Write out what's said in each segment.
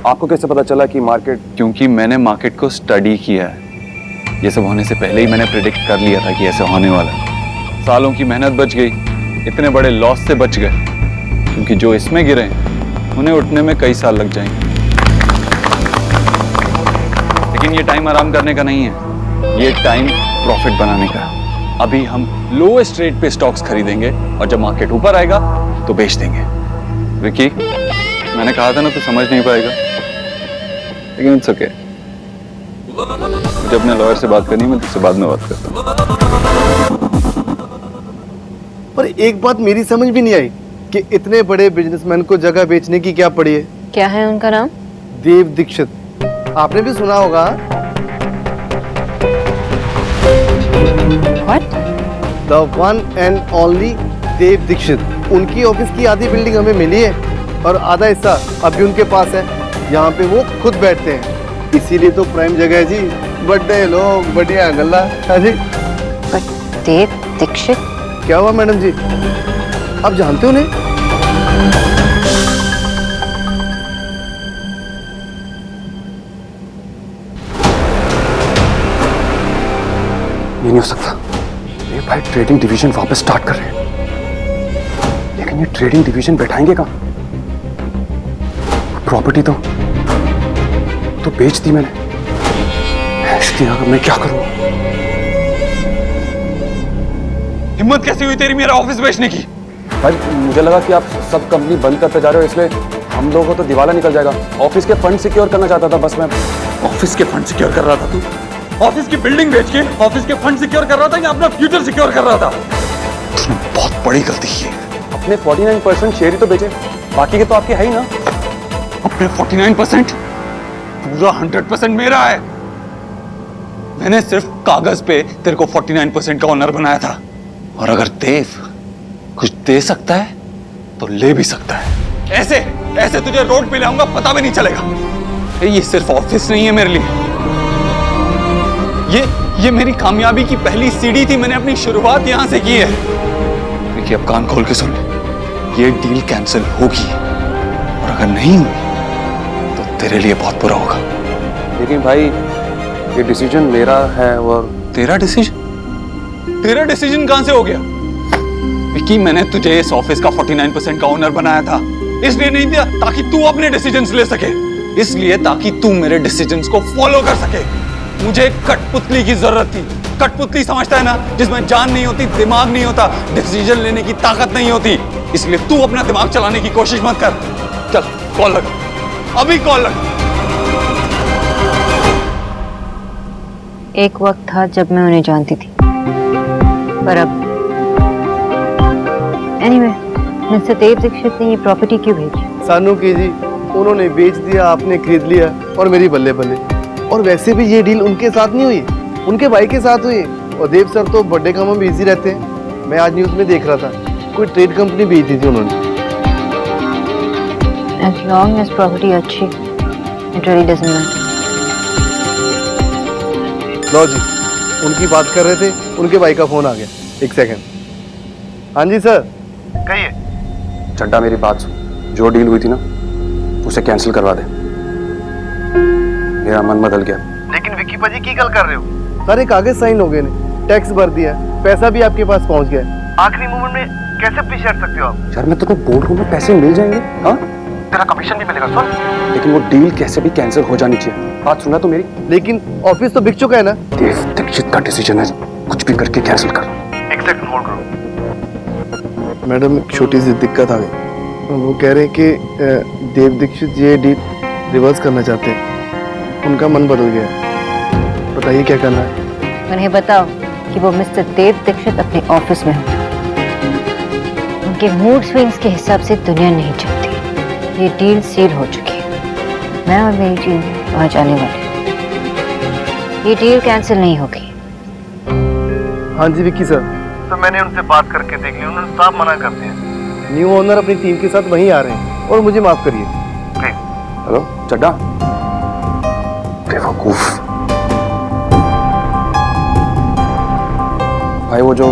आपको कैसे पता चला कि मार्केट? क्योंकि मैंने मार्केट को स्टडी किया है। ये सब होने से पहले ही मैंने प्रेडिक्ट कर लिया था कि ऐसा होने वाला है। सालों की मेहनत बच गई, इतने बड़े लॉस से बच गए, क्योंकि जो इसमें गिरे उन्हें उठने में कई साल लग जाएंगे। लेकिन ये टाइम आराम करने का नहीं है, ये टाइम प्रॉफिट बनाने का है। अभी हम लोएस्ट रेट पे स्टॉक्स खरीदेंगे और जब मार्केट ऊपर आएगा तो बेच देंगे। विकी, मैंने कहा था ना तू समझ नहीं पाएगा, लेकिन इट्स ओके। मुझे अपने लॉयर से बात करनी है, मैं तुझसे बाद में बात करता हूँ। पर एक बात मेरी समझ भी नहीं आई कि इतने बड़े बिजनेसमैन को जगह बेचने की क्या पड़ी है? क्या है उनका नाम? देव दीक्षित। आपने भी सुना होगा। What? The one and only देव दीक्षित। उनकी ऑफिस की आधी बिल्डिंग हमें मिली है और आधा हिस्सा अभी उनके पास है। यहाँ पे वो खुद बैठते हैं, इसीलिए तो प्राइम जगह है जी। बड़े लोग, बढ़िया गल्ला। हाँ जी। But देव दीक्षित? क्या हुआ मैडम जी, आप जानते हो उन्हें? ये नहीं हो सकता। ये भाई ट्रेडिंग डिवीजन वापस स्टार्ट कर रहे हैं, लेकिन ये ट्रेडिंग डिवीजन बैठाएंगे कहाँ? प्रॉपर्टी तो बेच दी मैंने, इसकी अगर मैं क्या करूं? हिम्मत कैसे हुई तेरी मेरा ऑफिस बेचने की? भाई मुझे लगा कि आप सब कंपनी बंद करते जा रहे हो, इसलिए हम लोगों को तो दिवाला निकल जाएगा। ऑफिस के फंड सिक्योर करना चाहता था बस मैं। ऑफिस के फंड सिक्योर कर रहा था तू? ऑफिस की बिल्डिंग बेच के ऑफिस के फंड सिक्योर कर रहा था या अपना फ्यूचर सिक्योर कर रहा था? तूने बहुत बड़ी गलती की है। अपने 49% शेयर ही तो बेचे, बाकी के तो आपके है ही ना। अपने 49%? पूरा 100% मेरा है। मैंने सिर्फ कागज पे तेरे को 49% का ओनर बनाया था, और अगर देव कुछ दे सकता है तो ले भी सकता है। ऐसे ऐसे तुझे रोड पे लाऊंगा, पता भी नहीं चलेगा। ये सिर्फ ऑफिस नहीं है मेरे लिए, ये मेरी कामयाबी की पहली सीढ़ी थी। मैंने अपनी शुरुआत यहां से की है। देखिए, अब कान खोल के सुन ले, ये डील कैंसिल होगी, और अगर नहीं हुई तो तेरे लिए बहुत बुरा होगा। लेकिन भाई ये डिसीजन मेरा है। और तेरा डिसीजन? तेरा डिसीजन कहां से हो गया? विकी, मैंने तुझे इस ऑफिस का 49% का ओनर बनाया था, इसलिए नहीं दिया ताकि तू अपने डिसीजंस ले सके, इसलिए ताकि तू मेरे डिसीजंस को फॉलो कर सके। मुझे कठपुतली की जरूरत थी। कठपुतली समझता है ना, जिसमें जान नहीं होती, दिमाग नहीं होता, डिसीजन लेने की ताकत नहीं होती। इसलिए तू अपना दिमाग चलाने की कोशिश मत कर। चल कॉल लगा, अभी कॉल लगा। एक वक्त था जब मैं उन्हें जानती थी, पर अब एनीवे, मिस्टर देव दीक्षित ने ये प्रॉपर्टी क्यों भेजी? सानू की जी, उन्होंने बेच दिया, आपने खरीद लिया, और मेरी बल्ले बल्ले। और वैसे भी ये डील उनके साथ नहीं हुई, उनके भाई के साथ हुई। और देव सर तो बर्थडे कामों में बिजी रहते हैं। मैं आज न्यूज़ में देख रहा था, कोई ट्रेड कंपनी बेची थी उन्होंने। As long as प्रॉपर्टी अच्छी, it really doesn't matter. लो जी, उनकी बात कर रहे थे, उनके भाई का फोन आ गया। एक सेकंड। हाँ जी सर, कहिए। चड्डा मेरी बात सुन, जो डील हुई थी ना उसे कैंसिल करवा दे। मेरा मन बदल गया। लेकिन विक्की पाजी की गल कर रहे हो? सारे कागज साइन हो गए ने, टैक्स भर दिया, पैसा भी आपके पास पहुंच गया। आखिरी मोमेंट में कैसे पीछे हट सकते हो आप? यार मैं तुम्हें बोल रहा हूँ ना, पैसे मिल जाएंगे। हाँ, तेरा कमीशन भी मिलेगा। सुन, लेकिन वो डील कैसे भी कैंसिल हो जानी चाहिए। बात सुना तो मेरी। लेकिन ऑफिस तो बिक चुका है ना। देव दीक्षित का डिसीजन है, कुछ भी करके कैंसिल कर। एक सेकंड होल्ड करो। मैडम, एक छोटी सी दिक्कत आ गई। वो कह रहे हैं कि देव दीक्षित ये डील रिवर्स करना चाहते हैं, उनका मन बदल गया है। बताइए क्या करना है? उन्हें बताओ कि वो मिस्टर देव दीक्षित अपने ऑफिस में हो। उनके मूड स्विंग्स के हिसाब से दुनिया नहीं चलती। ये डील सील हो चुकी है। मैं और मेरी टीम वहां जाने वाली। ये डील कैंसिल नहीं होगी। हाँ जी विक्की सर, तो मैंने उनसे बात करके देख ली, उन्होंने साफ मना कर दिया। न्यू ओनर अपनी टीम के साथ वहीं आ रहे हैं, और मुझे माफ करिए। हेलो चड्डा, बेवकूफ भाई, वो जो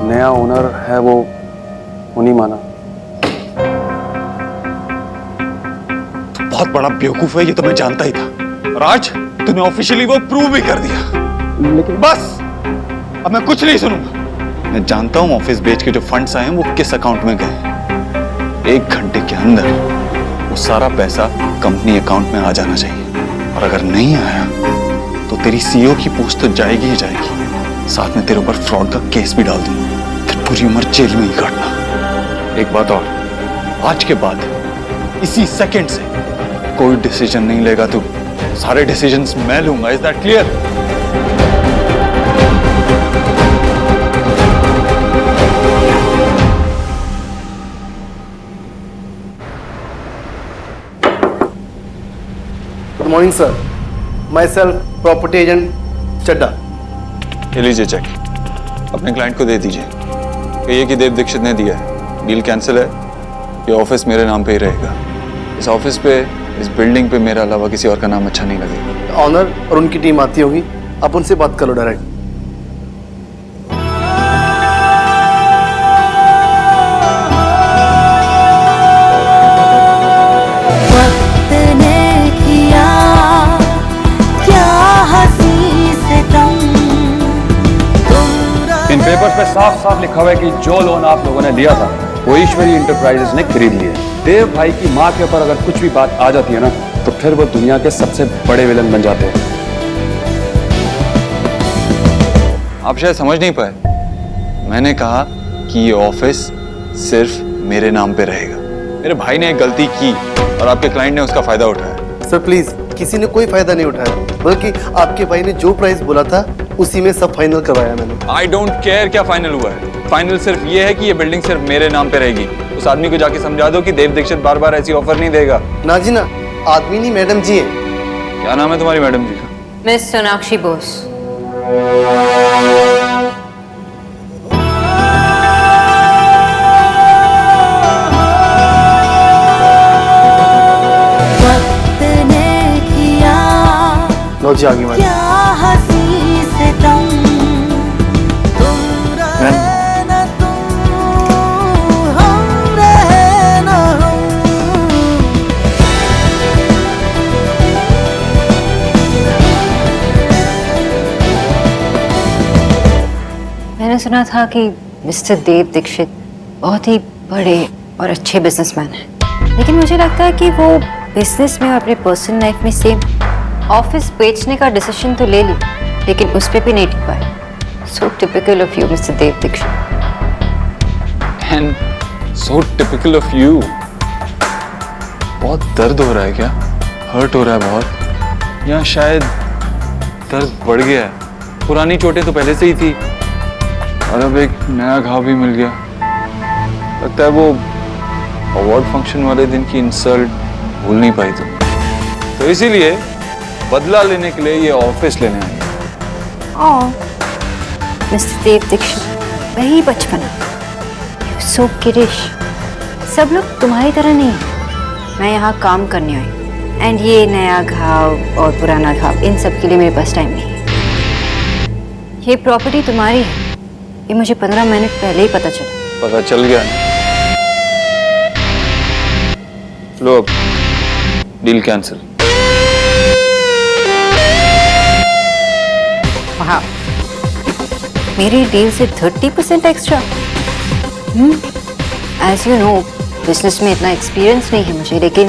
नया ओनर है वो नहीं माना। बहुत बड़ा बेवकूफ है, ये तो मैं जानता ही था, और आज तूने ऑफिशियली वो प्रूव भी कर दिया। लेकिन बस अब मैं कुछ नहीं सुनूंगा। मैं जानता हूं ऑफिस बेच के जो फंड्स आए हैं वो किस अकाउंट में गए। 1 घंटे के अंदर वो सारा पैसा कंपनी अकाउंट में आ जाना चाहिए, और अगर नहीं आया तो तेरी सीईओ की पोस्ट तो जाएगी ही जाएगी, साथ में तेरे ऊपर फ्रॉड का केस भी डाल दूंगा, फिर पूरी उम्र जेल में ही काटना। एक बात और, आज के बाद इसी सेकंड से कोई डिसीजन नहीं लेगा तू, सारे डिसीजंस मैं लूंगा। Is that clear? Good morning sir, myself property agent Chadda. ये लीजिए चेक, अपने क्लाइंट को दे दीजिए, कहिए कि देव दीक्षित ने दिया है, डील कैंसिल है, ये ऑफिस मेरे नाम पे ही रहेगा। इस ऑफिस पे, इस बिल्डिंग पे मेरे अलावा किसी और का नाम अच्छा नहीं लगेगा। ऑनर और उनकी टीम आती होगी, आप उनसे बात कर लो डायरेक्ट। इन पेपर्स पे साफ साफ लिखा हुआ है कि जो लोन आप लोगों ने लिया था वो ईश्वरी इंटरप्राइजेस ने खरीद लिया है। देव भाई की माँ के ऊपर अगर कुछ भी बात आ जाती है ना तो फिर वो दुनिया के सबसे बड़े विलन बन जाते हैं। आप शायद समझ नहीं पाए, मैंने कहा कि ये ऑफिस सिर्फ मेरे नाम पे रहेगा। मेरे भाई ने एक गलती की और आपके क्लाइंट ने उसका फायदा उठाया। सर प्लीज, किसी ने कोई फायदा नहीं उठाया, बल्कि आपके भाई ने जो प्राइस बोला था उसी में सब फाइनल करवाया मैंने। आई डोंट केयर क्या फाइनल हुआ है, फाइनल सिर्फ ये है कि ये बिल्डिंग सिर्फ मेरे नाम पे रहेगी। उस आदमी को जाके समझा दो कि देव दीक्षित बार बार ऐसी ऑफर नहीं देगा। ना जी ना, आदमी नहीं मैडम जी है। क्या नाम है तुम्हारी मैडम जी का? मिस सोनाक्षी बोस। लो जी आगे वाली। मैंने सुना था कि मिस्टर देव दीक्षित बहुत ही बड़े और अच्छे बिजनेसमैन हैं, लेकिन मुझे लगता है कि वो बिजनेस में और अपने पर्सनल लाइफ में सेम ऑफिस बेचने का डिसीजन तो ले ली, लेकिन उस पर भी नहीं टिक पाए। So typical of you mister Dev Dixit. And so typical of you. बहुत दर्द हो रहा है क्या? हर्ट हो रहा है बहुत, या शायद दर्द बढ़ गया है? पुरानी चोटें तो पहले से ही थी और अब एक नया घाव भी मिल गया। लगता है वो अवार्ड फंक्शन वाले दिन की इंसल्ट भूल नहीं पाई तुम, तो इसीलिए बदला लेने के लिए ये ऑफिस लेने आई। मिस्टर देव दीक्षित, वही बचपना, सो किडिश। सब लोग तुम्हारी तरह नहीं है। मैं यहाँ काम करने आई, एंड ये नया घाव और पुराना घाव, इन सब के लिए मेरे पास टाइम नहीं है। ये प्रॉपर्टी तुम्हारी है, ये मुझे 15 मिनट पहले ही पता चला। पता चल गया ना? लो, डील कैंसिल। वाह, मेरी डील से 30% extra. As you know, business में इतना एक्सपीरियंस नहीं है मुझे, लेकिन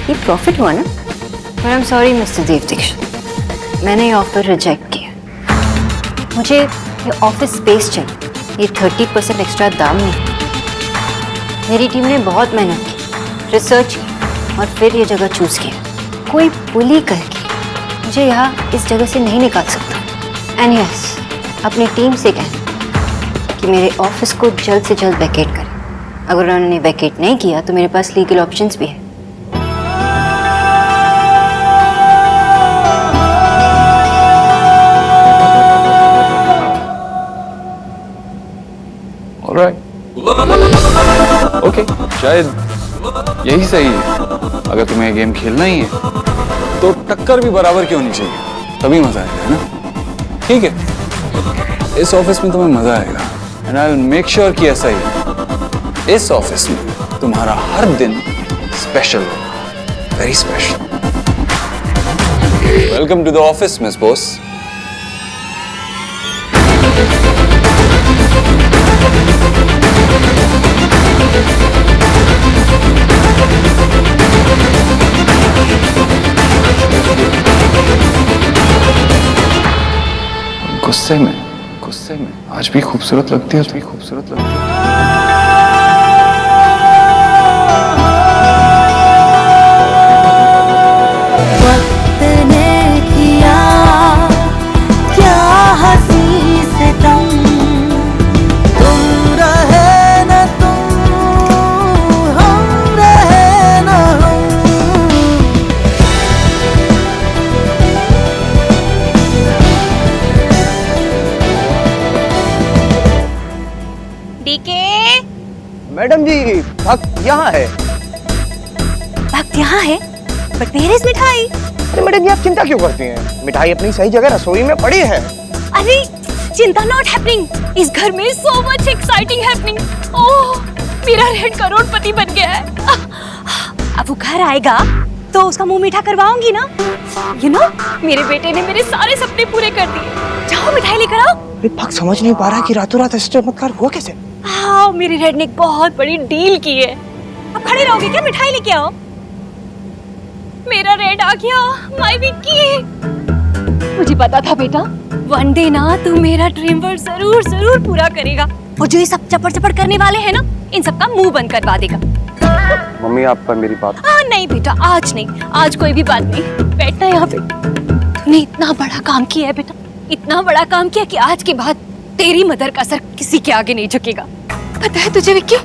ये प्रॉफिट हुआ ना। पर I am sorry mister Dev Dixit, मैंने ये ऑफर रिजेक्ट किया। मुझे ये ऑफिस स्पेस चाहिए, ये 30% एक्स्ट्रा दाम नहीं। मेरी टीम ने बहुत मेहनत की, रिसर्च की और फिर ये जगह चूज किया। कोई बुली करके मुझे यहाँ इस जगह से नहीं निकाल सकता। एंड यस, अपनी टीम से कहना कि मेरे ऑफिस को जल्द से जल्द वैकेट करें। अगर उन्होंने वैकेट नहीं किया तो मेरे पास लीगल ऑप्शंस भी है। ओके, शायद यही सही है। अगर तुम्हें गेम खेलना ही है तो टक्कर भी बराबर की होनी चाहिए, तभी मजा आएगा, है ना? ठीक है, इस ऑफिस में तुम्हें मजा आएगा, and I will make sure कि ऐसा ही है। इस ऑफिस में तुम्हारा हर दिन स्पेशल होगा, very special. Welcome to the office, Miss Bose. गुस्से में आज भी खूबसूरत लगती है, वक्त ने किया क्या हंसी सितम, तुम रहे न तुम, हम रहे न हम। डीके, मैडम जी वक्त यहाँ है। वक्त यहाँ है, बट वेयर इज मिठाई? अरे मैडम जी आप चिंता क्यों करती हैं? मिठाई अपनी सही जगह रसोई में पड़ी है। अरे चिंता नॉट हैपनिंग, इस घर में सो मच एक्साइटिंग हैपनिंग। ओह, मेरा रेड करोड़पति बन गया है। अब वो घर आएगा तो उसका मुंह मीठा करवाऊंगी ना। यू नो, मेरे बेटे ने मेरे सारे सपने पूरे कर दिए। जाओ मिठाई लेकर आओ। अरे पक समझ नहीं पा रहा कि रातों रात ऐसे चमत्कार हुआ कैसे? हाँ, मेरे रेड ने एक बहुत बड़ी डील की है। अब खड़े रहोगे क्या? मिठाई लेके आओ। मेरा रेड आ गया, माय विक्की। मुझे पता था बेटा, वन डे ना तू मेरा ड्रीम वर्ल्ड जरूर जरूर पूरा करेगा। और जो ये सब चपड़ चपड़ करने वाले हैं ना, इन सबका मुंह बंद करवा देगा। मम्मी आप पर मेरी बात। हाँ नहीं बेटा, आज नहीं, आज कोई भी बात नहीं। बैठना यहाँ पे। तूने इतना बड़ा काम किया है बेटा, इतना बड़ा काम किया कि आज के बाद तेरी मदर का सर किसी के आगे नहीं झुकेगा। पता है तुझे विक्की,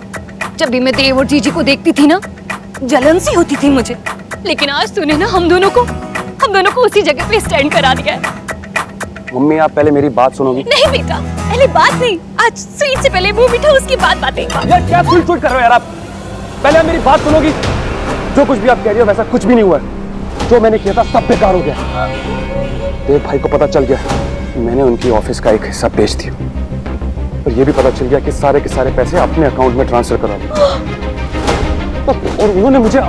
जब भी मैं देव और जीजी को देखती थी ना, जलन सी होती थी मुझे। लेकिन आज तूने ना हम दोनों को उसी जगह पे स्टैंड करा दिया है। मम्मी आप पहले मेरी बात सुनोगी? नहीं बेटा, पहले बात नहीं, आज स्वीट से पहले मुंह मीठा, उसकी बातें। यार क्या स्वीट कर रहे हो यार आप? पहले आप मेरी बात सुनोगी? जो कुछ भी आप कह रही हो वैसा कुछ भी नहीं हुआ है। जो मैंने किया था सब बेकार हो गया। देव भाई को पता चल गया, मैंने उनकी ऑफिस का एक हिस्सा बेच दिया। और ये भी पता चल गया कि सारे के सारे पैसे अपने अकाउंट में ट्रांसफर करा दिए। और उन्होंने मुझे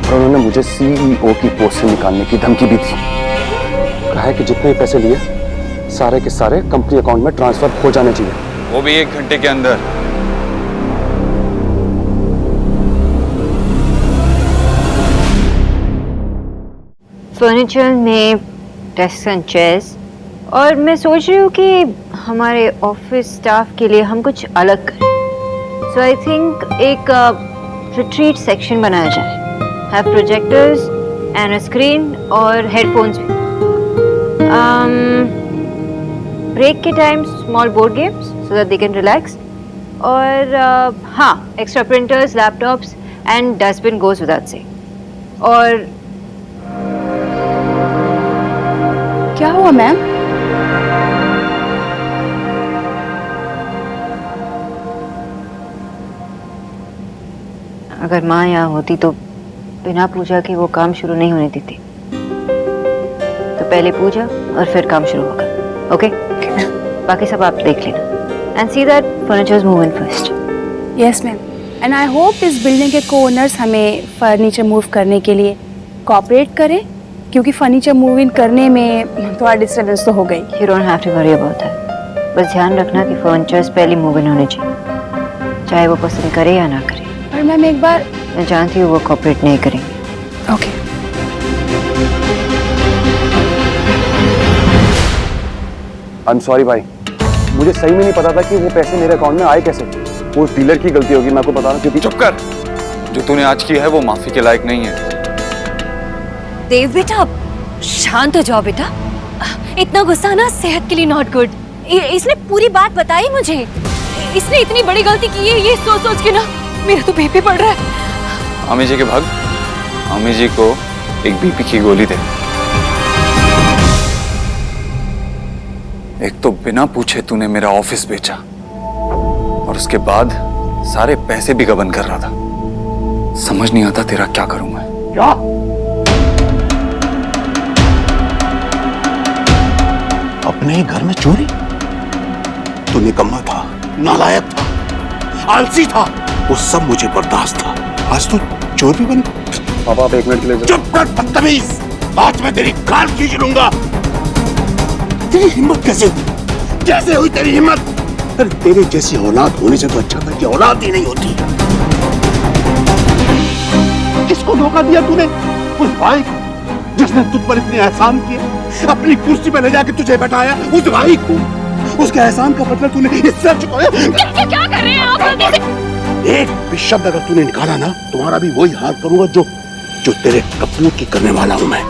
उन्होंने मुझे सीईओ की पोस्ट से निकालने की धमकी भी दी। कहा है कि जितने पैसे लिए सारे के सारे कंपनी अकाउंट में ट्रांसफर हो जाने चाहिए, वो भी 1 घंटे के अंदर। फर्नीचर में डेस्क एंड चेयर्स, और मैं सोच रही हूँ कि हमारे ऑफिस स्टाफ के लिए हम कुछ अलग करें। सो आई थिंक एक रिट्रीट सेक्शन बनाया जाए। Have projectors and a screen और हेडफोन्स भी। ब्रेक के time small board games so that they can relax. और हाँ, extra printers, laptops and dustbin goes without से। और क्या हुआ मैम? अगर माँ यहाँ होती तो बिना पूजा के वो काम शुरू नहीं होने देती। तो पहले पूजा और फिर काम शुरू होगा। ओके? बाकी सब आप देख लेना and see that furnitures move in first. Yes ma'am, and I hope इस बिल्डिंग के को-ओनर्स हमें फर्नीचर मूव करने के लिए कोऑपरेट करें, क्योंकि फर्नीचर मूव इन करने में थोड़ा डिस्टर्बेंस तो हो गई। You don't have to worry about that. बस ध्यान रखना कि फर्नीचर्स पहले मूव इन होने चाहिए, चाहे वो पसंद करे या ना करे। और मैम एक बार, मैं जानती हूँ वो कोऑपरेट नहीं करेंगे। ओके। आई एम सॉरी भाई, मुझे सही में नहीं पता था कि वो पैसे मेरे अकाउंट में आए कैसे। वो डीलर की गलती होगी, मैं आपको बता रहा हूँ। क्योंकि चुप कर, जो तूने आज किया है वो माफी के लायक नहीं है। देव बेटा शांत हो जाओ बेटा, इतना गुस्सा ना सेहत के लिए नॉट गुड। इसने पूरी बात बताई मुझे। इसने इतनी बड़ी गलती की है, ये सोच सोच के ना मेरा तो बीपी बढ़ रहा है। अम्मी जी के भाग, अम्मी जी को एक बीपी की गोली दे। एक तो बिना पूछे तूने मेरा ऑफिस बेचा और उसके बाद सारे पैसे भी गबन कर रहा था। समझ नहीं आता तेरा क्या करूं मैं। क्या? अपने ही घर में चोरी? तू निकम्मा था, नालायक था, आलसी था, वो सब मुझे बर्दाश्त था। आज तू चोर भी बन। पापा आप 1 मिनट के लिए चुप कर बदतमीज, आज मैं तेरी गाल खींच लूंगा। तेरी हिम्मत कैसे हुई तेरी हिम्मत? अरे तेरे जैसी औलाद होने से तो अच्छा था कि औलाद ही नहीं होती। किसको धोखा दिया तूने? उस भाई को जिसने तुझ पर इतने एहसान किए, अपनी कुर्सी पर ले जाके तुझे बैठाया, उस भाई को। उसके एहसान का बदला तूने इससे चुकाया। क्या कर रहे हैं आप? एक भी शब्द अगर तूने निकाला ना, तुम्हारा भी वही हाल करूंगा जो तेरे कपूर की करने वाला हूं मैं।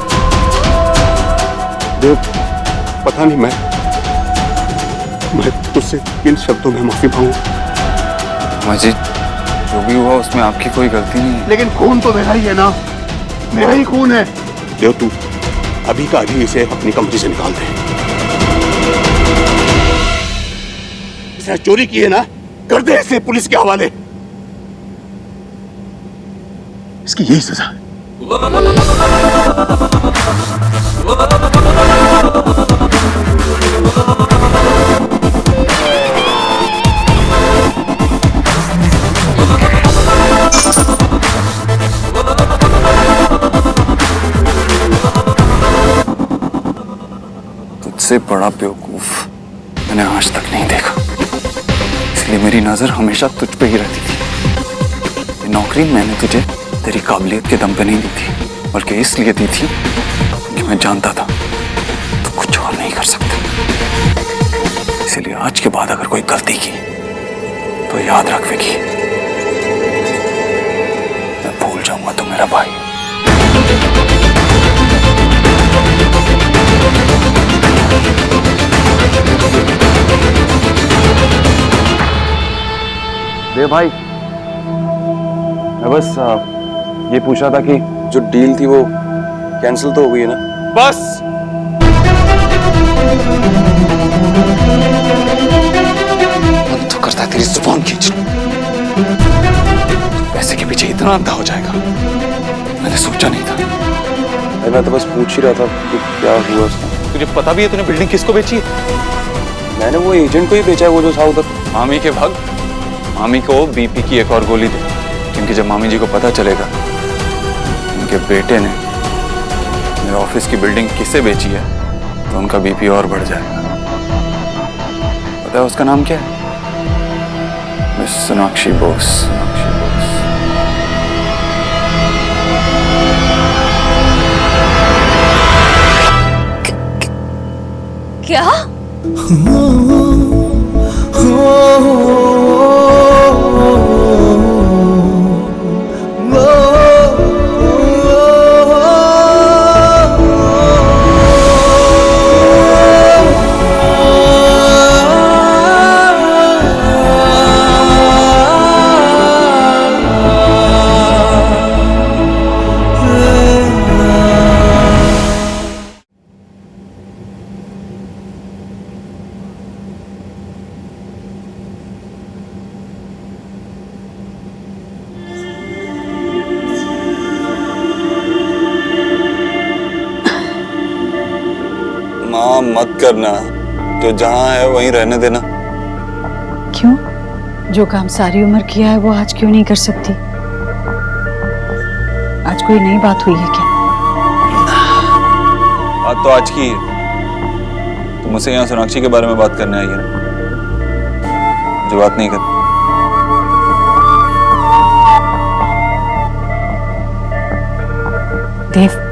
देव, पता नहीं मैं तुझसे किन शब्दों में माफी मांगू। मजीद, जो भी हुआ उसमें आपकी कोई गलती नहीं है। लेकिन खून तो मेरा ही है ना, मेरा ही खून है। देव, तू अभी का अभी इसे अपनी कंपनी से निकाल दे। इसने चोरी की है ना, कर दे इसे पुलिस के हवाले। इसकी यही सजा है। तुझसे बड़ा बेवकूफ मैंने आज तक नहीं देखा, इसलिए मेरी नजर हमेशा तुझ पे ही रहती थी। ये नौकरी मैंने तुझे तेरी काबिलियत के दम पे नहीं दी थी, बल्कि इसलिए दी थी कि मैं जानता था तो कुछ और नहीं कर सकता। इसलिए आज के बाद अगर कोई गलती की तो याद रख विकी, मैं भूल जाऊंगा तू मेरा भाई। देव भाई, मैं बस ये पूछा था कि जो डील थी वो कैंसिल तो हो गई है ना? बस अब तो करता है तेरी जुबान खींच। पैसे के पीछे इतना अंधा हो जाएगा मैंने सोचा नहीं था। अरे मैं तो बस पूछ ही रहा था कि क्या हुआ उसका। तुझे पता भी है तूने बिल्डिंग किसको बेची है? मैंने वो एजेंट को ही बेचा है, वो जो था उधर। मामी के भाग, मामी को बीपी की एक और गोली दे, क्योंकि जब मामी जी को पता चलेगा उनके बेटे ने मेरे ऑफिस की बिल्डिंग किसे बेची है तो उनका बीपी और बढ़ जाएगा। पता है उसका नाम क्या है? मिस सोनाक्षी बोस। क्या? माँ मत करना, जो जहाँ है वहीं रहने देना। क्यों? जो काम सारी उम्र किया है वो आज क्यों नहीं कर सकती? आज कोई नई बात हुई है क्या? बात तो आज की है। तो मुझसे यहाँ सोनाक्षी के बारे में बात करने आई है ना, जो बात नहीं कर। देव,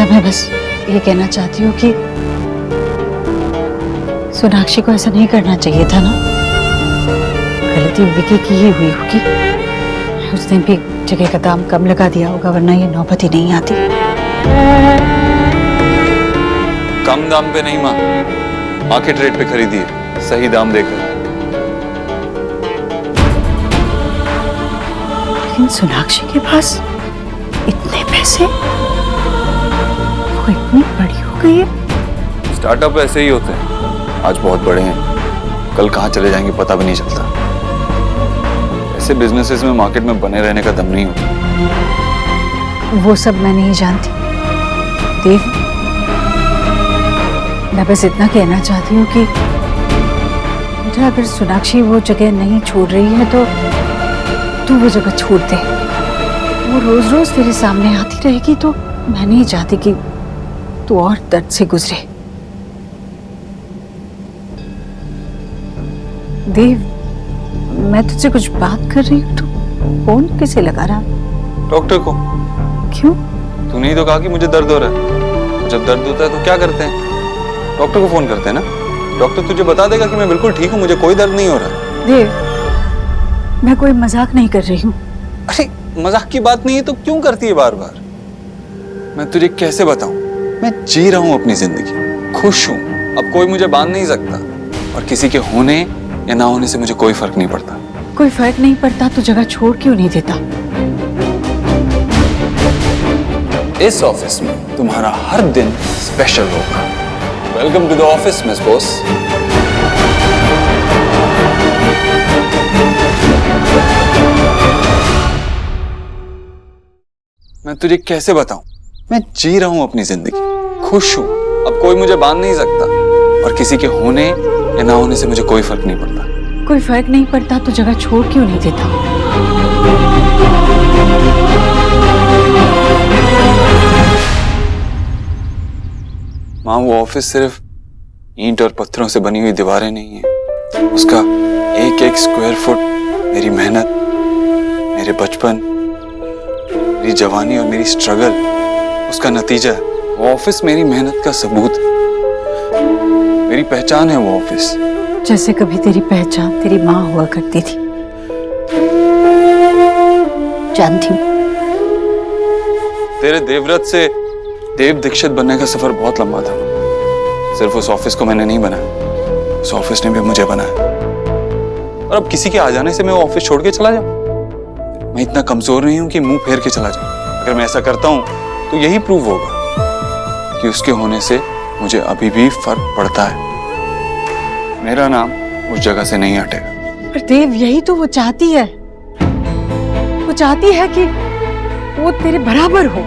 मैं बस ये कहना चाहती हूँ कि सोनाक्षी को ऐसा नहीं करना चाहिए था ना। गलती विकी की ही हुई होगी, उसने भी जगह का दाम कम लगा दिया होगा, वरना ये नौबत ही नहीं आती। कम दाम पे नहीं माँ, मार्केट रेट पे खरीदी है, सही दाम देकर। लेकिन सोनाक्षी के पास इतने पैसे, इतनी बड़ी हो गई है। स्टार्टअप ऐसे ही होते हैं, आज बहुत बड़े हैं, कल कहाँ चले जाएंगे पता भी नहीं चलता। ऐसे बिजनेसेस में मार्केट में बने रहने का दम नहीं होता। वो सब मैं नहीं जानती देव, मैं बस इतना कहना चाहती हूँ कि बेटा अगर सोनाक्षी वो जगह नहीं छोड़ रही है तो तू वो जगह छोड़ दे। वो रोज रोज तेरे सामने आती रहेगी तो मैं नहीं चाहती कि तू और दर्द से गुजरे। देव, मैं तुझसे कुछ बात कर रही हूँ, तू फोन किसे लगा रहा? डॉक्टर को। क्यों? तूने ही तो कहा कि मुझे दर्द हो रहा है। जब दर्द होता है तो क्या करते हैं? डॉक्टर को फोन करते हैं ना। डॉक्टर तुझे बता देगा कि मैं बिल्कुल ठीक हूँ, मुझे कोई दर्द नहीं हो रहा। देव, मैं कोई मजाक नहीं कर रही हूँ। अरे मजाक की बात नहीं है तो क्यों करती है बार बार? मैं तुझे कैसे बताऊं, मैं जी रहा हूं अपनी जिंदगी, खुश हूं। अब कोई मुझे बांध नहीं सकता और किसी के होने या ना होने से मुझे कोई फर्क नहीं पड़ता। कोई फर्क नहीं पड़ता तो जगह छोड़ क्यों नहीं देता? इस ऑफिस में तुम्हारा हर दिन स्पेशल होगा। Welcome to the office miss boss. मैं तुझे कैसे बताऊं, मैं जी रहा हूं अपनी जिंदगी, खुश हूं। अब कोई मुझे बांध नहीं सकता और किसी के होने या ना होने से मुझे कोई फर्क नहीं पड़ता। कोई फर्क नहीं पड़ता तो जगह छोड़ क्यों नहीं देता? माँ, वो ऑफिस सिर्फ ईंट और पत्थरों से बनी हुई दीवारें नहीं है। उसका एक एक स्क्वायर फुट मेरी मेहनत, मेरे बचपन, मेरी जवानी और मेरी स्ट्रगल, उसका नतीजा है। वो ऑफिस मेरी मेहनत का सबूत है, मेरी पहचान है वो ऑफिस। जैसे कभी तेरी पहचान तेरी माँ हुआ करती थी। जानती हूँ। तेरे देवव्रत से देव दीक्षित बनने का सफर बहुत लंबा था। सिर्फ उस ऑफिस को मैंने नहीं बनाया, उस ऑफिस ने भी मुझे बनाया। और अब किसी के आ जाने से मैं वो ऑफिस छोड़ के चला जाऊं? मैं इतना कमजोर नहीं हूं कि मुंह फेर के चला जाऊं। अगर मैं ऐसा करता हूं तो यही प्रूव होगा कि उसके होने से मुझे अभी भी फर्क पड़ता है। मेरा नाम उस जगह से नहीं हटेगा। पर देव, यही तो वो चाहती है। वो चाहती है कि वो तेरे बराबर हो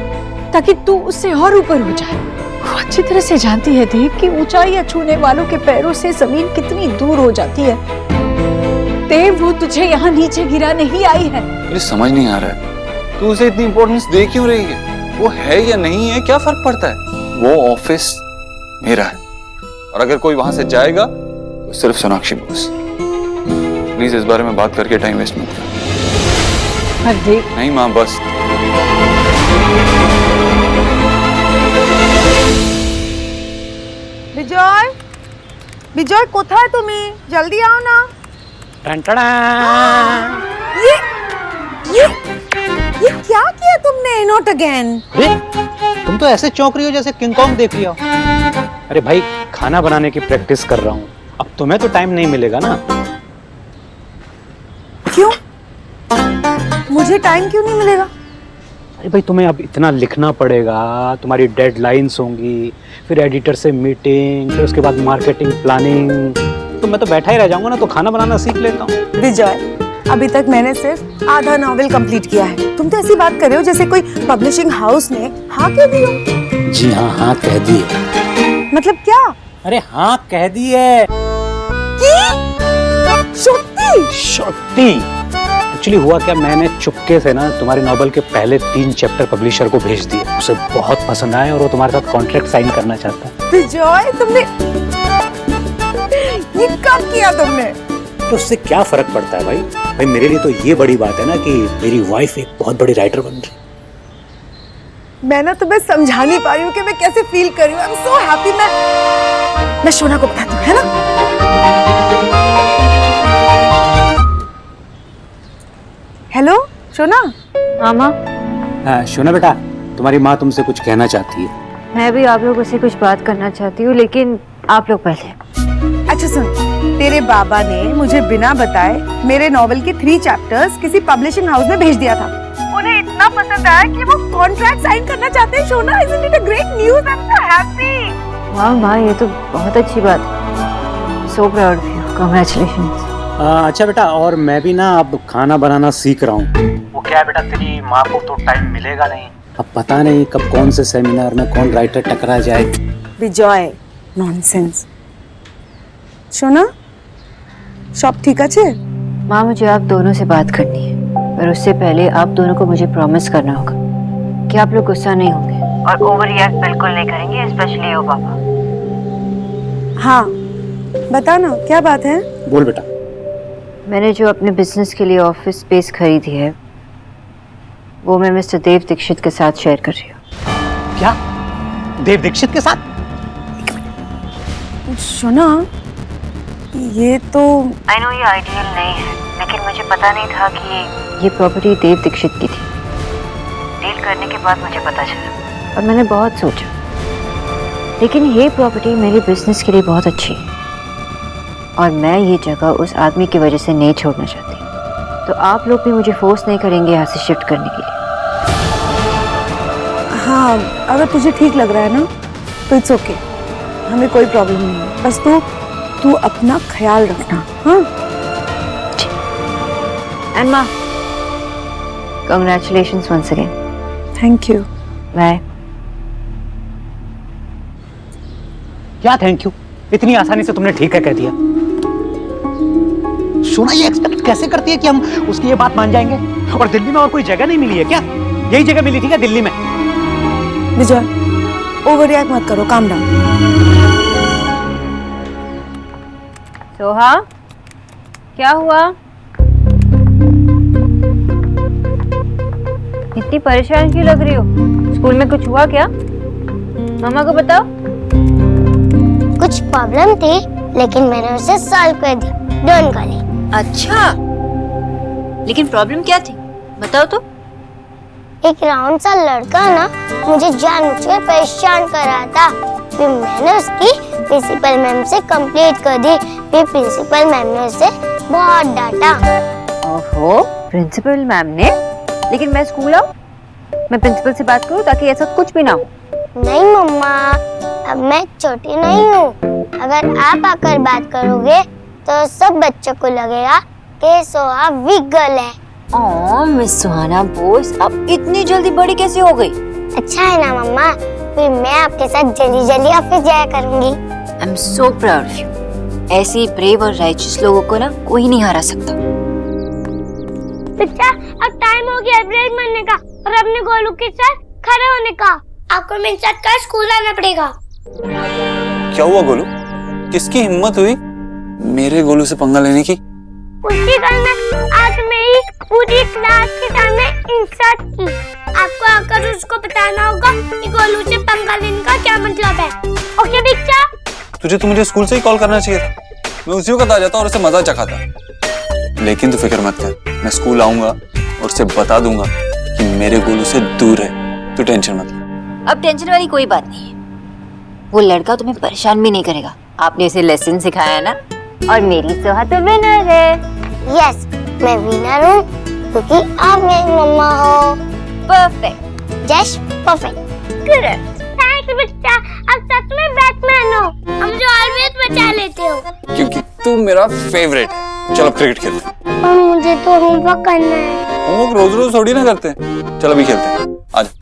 ताकि तू उससे और ऊपर हो जाए। वो अच्छी तरह से जानती है देव कि ऊंचाइयां छूने वालों के पैरों से जमीन कितनी दूर हो जाती है। देव, वो तुझे यहाँ नीचे गिरा नहीं आई है। मुझे समझ नहीं आ रहा है तू उसे इतनी इंपॉर्टेंस दे क्यों रही है? वो है या नहीं है, क्या फर्क पड़ता है? वो ऑफिस मेरा है और अगर कोई वहां से जाएगा तो सिर्फ सोनाक्षी बॉस। प्लीज इस बारे में बात करके टाइम वेस्ट मत कर। पर देव, नहीं माँ, बस। বিজয়, বিজয় কোথায় তুমি? জলদি आओ ना। ये क्या किया तुमने? Not again. तुम तो ऐसे चौंक रही हो जैसे किंग कॉन्ग देख लिया हो। अरे भाई, खाना बनाने की प्रैक्टिस कर रहा हूँ। अब तुम्हें तो टाइम नहीं मिलेगा ना। क्यों? मुझे टाइम क्यों नहीं मिलेगा? अरे भाई, तुम्हें अब इतना लिखना पड़ेगा, तुम्हारी डेडलाइंस होंगी, फिर एडिटर से मीटिंग, फिर उसके बाद मार्केटिंग प्लानिंग। तो मैं तो बैठा ही रह जाऊंगा ना, तो खाना बनाना सीख लेता हूँ। विजय, अभी तक मैंने सिर्फ आधा नॉवेल कंप्लीट किया है। तुम तो ऐसी बात कर रहे हो जैसे कोई पब्लिशिंग हाउस ने हाँ कह दी हो। जी हाँ, हाँ कह दी है। मतलब क्या? अरे हाँ कह दी है। सत्यी एक्चुअली हुआ क्या, मैंने चुपके से ना तुम्हारी नॉवेल के पहले 3 चैप्टर पब्लिशर को भेज दिए। उसे बहुत पसंद आए और वो तुम्हारे साथ कॉन्ट्रैक्ट साइन करना चाहता है। विजय, तुमने ये कब किया तुमने? तो उससे क्या फर्क पड़ता है भाई? भाई मेरे लिए तो ये बड़ी बात है ना कि मेरी वाइफ एक बहुत बड़ी राइटर बन रही। मैं ना तुम्हें समझा नहीं पा रही हूँ कि मैं कैसे फील कर रही हूँ। I am so happy. मैं शोना को बताती हूँ, है ना? हेलो शोना। मामा, हाँ शोना बेटा, तुम्हारी माँ तुमसे कुछ कहना चाहती है। मैं भी आप लोगों से कुछ बात करना चाहती हूँ, लेकिन आप लोग पहले। अच्छा सुन, तेरे बाबा ने मुझे बिना बताए मेरे नॉवेल के 3 चैप्टर्स किसी पब्लिशिंग हाउस में भेज दिया था। उन्हें इतना पसंद आया कि वो कॉन्ट्रैक्ट साइन करना चाहते हैं। Shona, isn't it a great news? I'm so happy. वाह माँ, ये तो बहुत अच्छी बात है। So proud of you. Congratulations. अच्छा बेटा, और मैं भी ना अब खाना बनाना सीख रहा हूँ। वो क्या है बेटा, तेरी माँ को तो टाइम मिलेगा नहीं। अब पता नहीं कब कौन से सेमिनार में कौन राइटर टकरा जाए। विजय, नॉनसेंस। शोना, সব ঠিক আছে? माँ मुझे आप दोनों से बात करनी है, पर उससे पहले आप दोनों को मुझे प्रॉमिस करना होगा कि आप लोग गुस्सा नहीं होंगे और ओवर रिएक्ट बिल्कुल नहीं करेंगे, स्पेशली ओ पापा। हाँ, बता ना क्या बात है? बोल बेटा। मैंने जो अपने बिजनेस के लिए ऑफिस स्पेस खरीदी है वो मैं मिस्टर देव दीक्षित के साथ शेयर कर रही हूँ। क्या? देव दीक्षित के साथ? सुना, ये तो आई नो ये आइडियल नहीं है, लेकिन मुझे पता नहीं था कि ये प्रॉपर्टी देव दीक्षित की थी। डील करने के बाद मुझे पता चला और मैंने बहुत सोचा, लेकिन ये प्रॉपर्टी मेरे बिजनेस के लिए बहुत अच्छी है और मैं ये जगह उस आदमी की वजह से नहीं छोड़ना चाहती। तो आप लोग भी मुझे फोर्स नहीं करेंगे यहाँ से शिफ्ट करने के लिए। हाँ, अगर तुझे ठीक लग रहा है ना तो इट्स ओके, हमें कोई प्रॉब्लम नहीं है। बस तू अपना ख्याल रखना। हाँ, एंड माँ, congratulations once again. Thank you. Bye. क्या थैंक यू? इतनी आसानी से तुमने ठीक है कह दिया। सोना ये एक्सपेक्ट कैसे करती है कि हम उसकी ये बात मान जाएंगे? और दिल्ली में और कोई जगह नहीं मिली है क्या? यही जगह मिली थी क्या दिल्ली में? विजय, ओवर रिएक्ट मत करो, काम डाउन। सोहा, क्या हुआ? इतनी परेशान क्यों लग रही हो? स्कूल में कुछ हुआ क्या? मामा को बताओ। कुछ प्रॉब्लम थी, लेकिन मैंने उसे सॉल्व कर दी। Don't worry. अच्छा, लेकिन प्रॉब्लम क्या थी? बताओ तो। एक राउंड सा लड़का ना मुझे जानबूझकर परेशान कर रहा था, फिर मैंने उसकी प्रिंसिपल मैम से कंप्लेंट कर दी। फिर प्रिंसिपल मैम ने उसे बहुत डांटा। ओहो, प्रिंसिपल मैम ने? लेकिन मैं स्कूल आऊं? मैं प्रिंसिपल से बात करूं ताकि ऐसा कुछ भी ना हो। नहीं मम्मा, अब मैं छोटी नहीं हूँ। अगर आप आकर बात करोगे तो सब बच्चों को लगेगा कि सोहा वीक गर्ल है। ओह मिस सुहाना बोस, अब इतनी जल्दी बड़ी कैसे हो गई? अच्छा है ना मम्मा, फिर मैं आपके साथ जल्दी जल्दी ऑफिस जाया करूंगी। I am so proud of you. ऐसे ब्रेव और राइचियस लोगों को ना कोई नहीं हरा सकता। बच्चा, अब टाइम हो गया ब्रेक मारने का और अपने गोलू के साथ खड़े होने का। आपको मेरे साथ कल स्कूल आना पड़ेगा। क्या हुआ गोलू? किसकी हिम्मत हुई मेरे गोलू से पंगा लेने की? उसकी गलती आज मेरी पूरी क्लास के सामने इंसल्ट की। आपको आकर उसको बताना होगा कि गोलू से पंगा लेने का क्या मतलब है। ओके बच्चा? तुझे तो मुझे स्कूल से ही कॉल करना चाहिए था। मैं उसी वक्त आ जाता और उसे मजा चखाता। लेकिन तू फिक्र मत कर, मैं स्कूल आऊंगा और उसे बता दूंगा कि मेरे गोलू से दूर है। तू टेंशन मत ले। अब टेंशन वाली कोई बात नहीं है। वो लड़का तुम्हें परेशान भी नहीं करेगा। आपने उसे लेसन सिखाया है ना? और मेरी सोहा तो विनर है। यस, मैं विनर हूँ क्योंकि आप मेरी मम्मा हो। Perfect, just perfect. Correct. Thanks बच्चा, अब सच में बैटमैन हो। हम जो ऑलवेज बचा लेते हो। क्योंकि तू मेरा फेवरेट है। चल अब क्रिकेट खेलते हैं। और मुझे तो होमवर्क करना है। होमवर्क रोज रोज थोड़ी ना करते हैं। चल अभी खेलते हैं। आजा।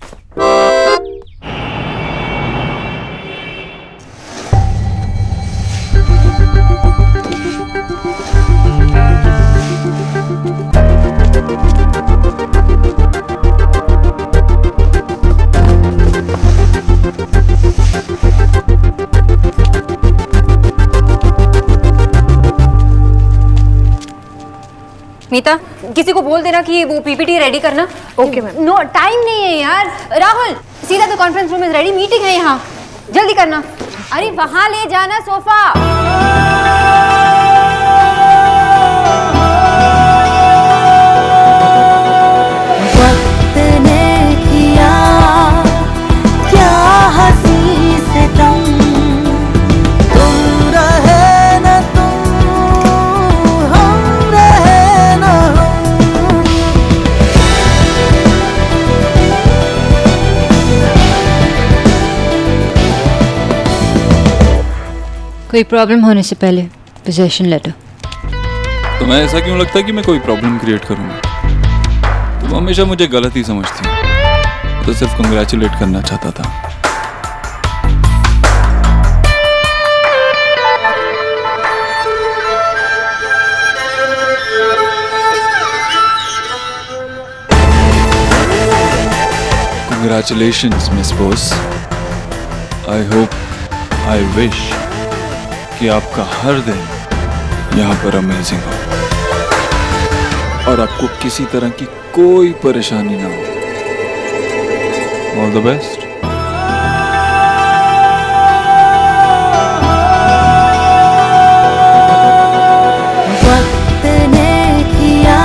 मीता, किसी को बोल देना कि वो पीपीटी रेडी करना। Okay ma'am. नो टाइम नहीं है यार। राहुल, सीधा तो कॉन्फ्रेंस रूम में रेडी, मीटिंग है यहाँ, जल्दी करना। अरे वहां ले जाना सोफा। वक्त ने किया क्या हंसी सितम, तुम रहे न तुम, हम रहे न हम। कोई प्रॉब्लम होने से पहले पोजीशन लेटर। तुम्हें ऐसा क्यों लगता है कि मैं कोई प्रॉब्लम क्रिएट करूंगा? तुम हमेशा मुझे गलत ही समझती हो। तो सिर्फ कंग्रेचुलेट करना चाहता था। Congratulations, Miss Bose. I hope, I wish कि आपका हर दिन यहाँ पर अमेजिंग हो और आपको किसी तरह की कोई परेशानी ना हो। All the best. वक्त ने किया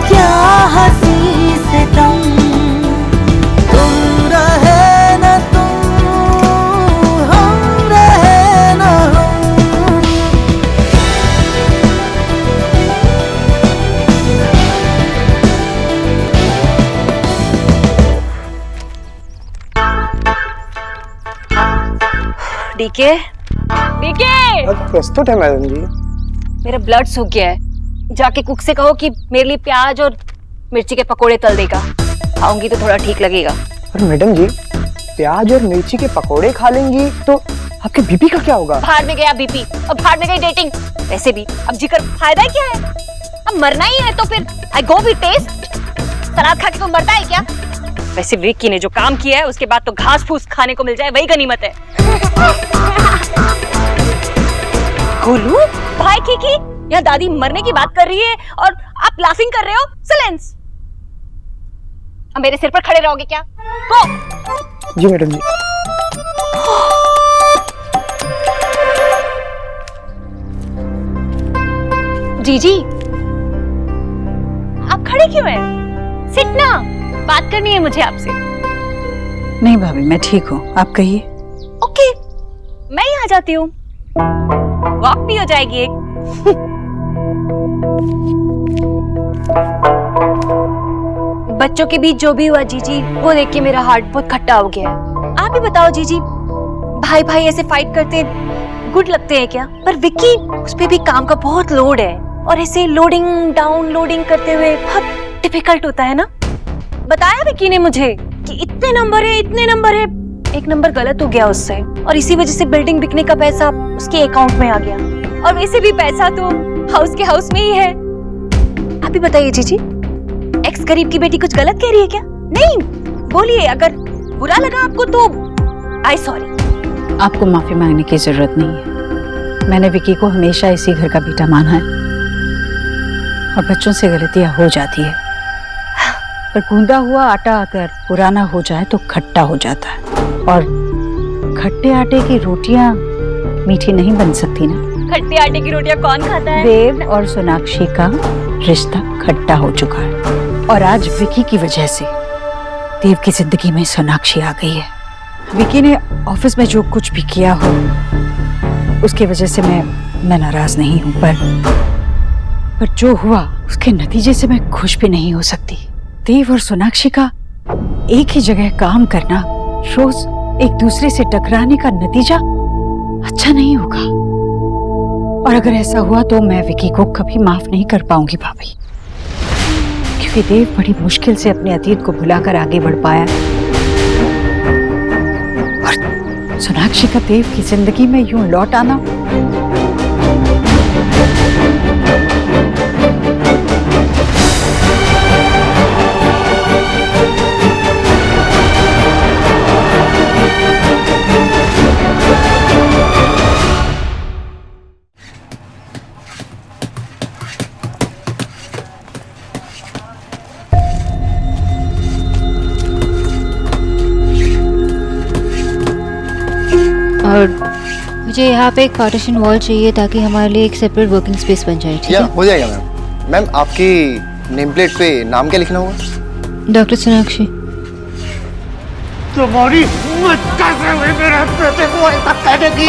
क्या हंसी सितम, तुम रहे न तुम, हम रहे न हम। डीके डीके प्रस्तुत है मैडम जी। मेरा ब्लड सूख गया है, जाके कुक से कहो कि मेरे लिए प्याज और मिर्ची के पकोड़े तल देगा, खाऊंगी तो थोड़ा ठीक लगेगा। पर मैडम जी, प्याज और मिर्ची के पकोड़े खा लेंगी तो आपके बीपी का क्या होगा? बाहर में गया बीपी और बाहर में गई डेटिंग। वैसे भी अब जिक्र फायदा क्या है, अब मरना ही है तो फिर आई गो विद टेस्ट। सलाद खा के तो मरता है क्या? वैसे विक्की ने जो काम किया है उसके बाद तो घास फूस खाने को मिल जाए वही गनीमत है। गोलू भाई की यहाँ दादी मरने की बात कर रही है और आप लाफिंग कर रहे हो। साइलेंस। अब मेरे सिर पर खड़े रहोगे क्या? गो। जी मैडम जी। जीजी आप खड़े क्यों हैं? सिट ना, बात करनी है मुझे आपसे। नहीं भाभी, मैं ठीक हूँ, आप कहिए। ओके, मैं ही आ जाती हूँ, वॉक भी हो जाएगी एक। बच्चों के बीच जो भी हुआ जीजी, वो देख के मेरा हार्ट बहुत खट्टा हो गया है। आप ही बताओ जीजी, भाई भाई ऐसे फाइट करते गुड लगते हैं क्या? पर विक्की, उस पे भी काम का बहुत लोड है और ऐसे लोडिंग डाउनलोडिंग करते हुए बहुत डिफिकल्ट होता है ना। बताया विक्की ने मुझे कि इतने नंबर है, इतने नंबर है। एक नंबर गलत हो गया उससे और इसी वजह से बिल्डिंग बिकने का पैसा उसके अकाउंट में आ गया। और वैसे भी पैसा तो हाउस के हाउस में ही है। आप ही बताइए जीजी, एक्स गरीब की बेटी कुछ गलत कह रही है क्या? नहीं, बोलिए, अगर बुरा लगा आपको तो आई सॉरी। आपको माफी मांगने की जरूरत नहीं है। मैंने विकी को हमेशा इसी घर का बेटा माना है और बच्चों से गलतियां हो जाती है, पर गूंदा हुआ आटा अगर पुराना हो जाए तो खट्टा हो जाता है और खट्टे आटे की रोटियां मीठी नहीं बन सकती ना। खट्टे आटे की रोटियां कौन खाता है? देव और सोनाक्षी का रिश्ता खट्टा हो चुका है और आज विकी की वजह से देव की जिंदगी में सोनाक्षी आ गई है। विकी ने ऑफिस में जो कुछ भी किया हो उसकी वजह से मैं नाराज नहीं हूं, पर जो हुआ उसके नतीजे से मैं खुश भी नहीं हो सकती। देव और सोनाक्षी का एक ही जगह काम करना, रोज एक दूसरे से टकराने का नतीजा अच्छा नहीं होगा। और अगर ऐसा हुआ तो मैं विकी को कभी माफ नहीं कर पाऊंगी भाभी, क्योंकि देव बड़ी मुश्किल से अपने अतीत को भुलाकर आगे बढ़ पाया और सोनाक्षी का देव की जिंदगी में यूं लौट आना और मुझे यहाँ पे एक पार्टीशन वॉल चाहिए ताकि हमारे लिए एक सेपरेट वर्किंग स्पेस बन जाए। ठीक है? हो जाएगा मैम। मैम, आपकी नेम प्लेट पे नाम क्या लिखना होगा? डॉक्टर सोनाक्षी। तुम्हारी हिम्मत कैसे हुई मेरे बेटे को ऐसा कहने की?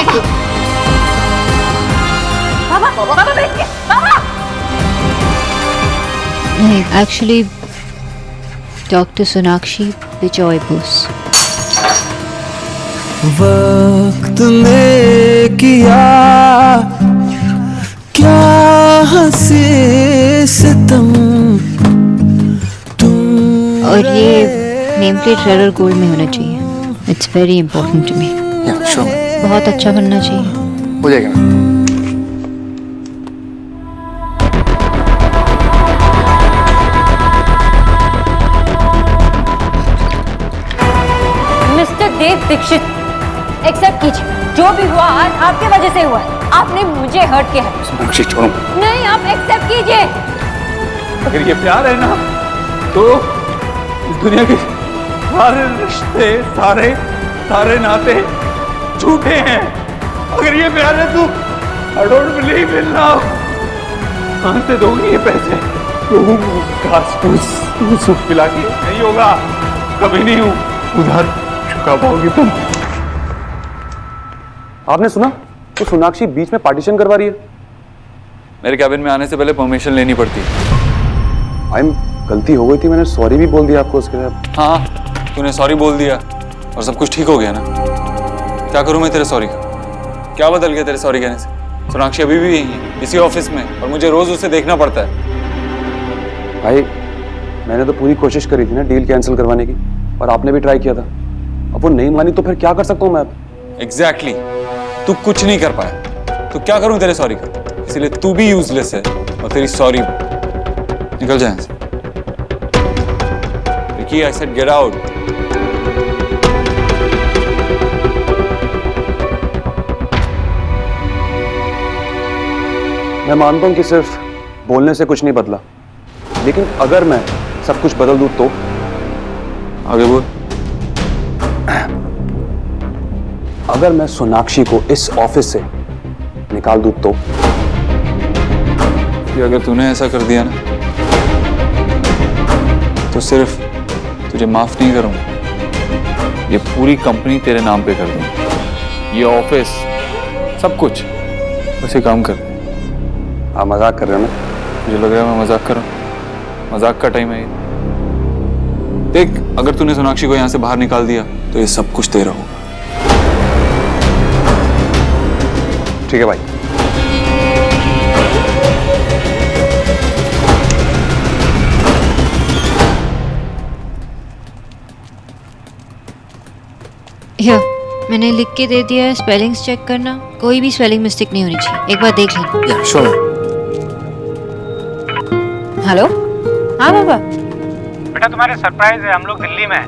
बाबा बैठ के, बाबा। नहीं, एक्चुअली डॉक्टर सोनाक्षी विजय बोस। वक्त ने किया क्या हंसी सितम, और ये नेम प्लेट रेड और गोल्ड में होना चाहिए। It's very important to me. बहुत अच्छा बनना चाहिए। हो जाएगा। देव दीक्षित एक्सेप्ट कीजिए, जो भी हुआ आज आपकी वजह से हुआ है। आपने मुझे हर्ट किया है। सोनाक्षी छोड़ो। नहीं, आप एक्सेप्ट कीजिए। अगर ये प्यार है ना तो इस दुनिया के सारे रिश्ते, सारे नाते झूठे हैं। अगर ये प्यार है तो I don't believe in love. कहां से दोगी ये पैसे? लोगों को घास फूस पिला के नहीं होगा, कभी नहीं हूं उधार चुका पाओगी तुम। आपने सुना तो सोनाक्षी बीच में पार्टीशन करवा रही है। मेरे कैबिन में आने से पहले परमिशन लेनी पड़ती है। गलती हो गई थी, मैंने सॉरी भी बोल दिया आपको उसके लिए। हाँ, तूने सॉरी बोल दिया और सब कुछ ठीक हो गया ना। क्या करूं मैं तेरे सॉरी का? क्या बदल गया तेरे सॉरी कहने से? सोनाक्षी अभी भी यही है, इसी ऑफिस में, और मुझे रोज उसे देखना पड़ता है। भाई मैंने तो पूरी कोशिश करी थी ना डील कैंसिल करवाने की, और आपने भी ट्राई किया था। अब वो नहीं मानी तो फिर क्या कर सकता हूँ मैं अब? एग्जैक्टली, तू कुछ नहीं कर पाया तो क्या करूं तेरे सॉरी का? इसलिए तू भी यूजलेस है और तेरी सॉरी। निकल जाए यहाँ से। Ricky, I said get out. मैं मानता हूं कि सिर्फ बोलने से कुछ नहीं बदला, लेकिन अगर मैं सब कुछ बदल दूं तो? आगे बोल। अगर मैं सोनाक्षी को इस ऑफिस से निकाल दूं तो? कि अगर तूने ऐसा कर दिया ना तो सिर्फ तुझे माफ नहीं करूंगा, ये पूरी कंपनी तेरे नाम पे कर दूंगा। ये ऑफिस, सब कुछ, बस ये काम कर। आप मजाक कर रहे हो ना? मुझे लग रहा है मैं मजाक कर रहा हूं। मजाक का टाइम है ये। देख, अगर तूने सोनाक्षी को यहां से बाहर निकाल दिया तो ये सब कुछ तेरा होगा। ठीक है भाई। हियर, मैंने लिख के दे दिया है, स्पेलिंग्स चेक करना, कोई भी स्पेलिंग मिस्टेक नहीं होनी चाहिए। एक बार देख लेना। श्योर। हेलो, हाँ बाबा। बेटा तुम्हारे सरप्राइज है, हम लोग दिल्ली में हैं।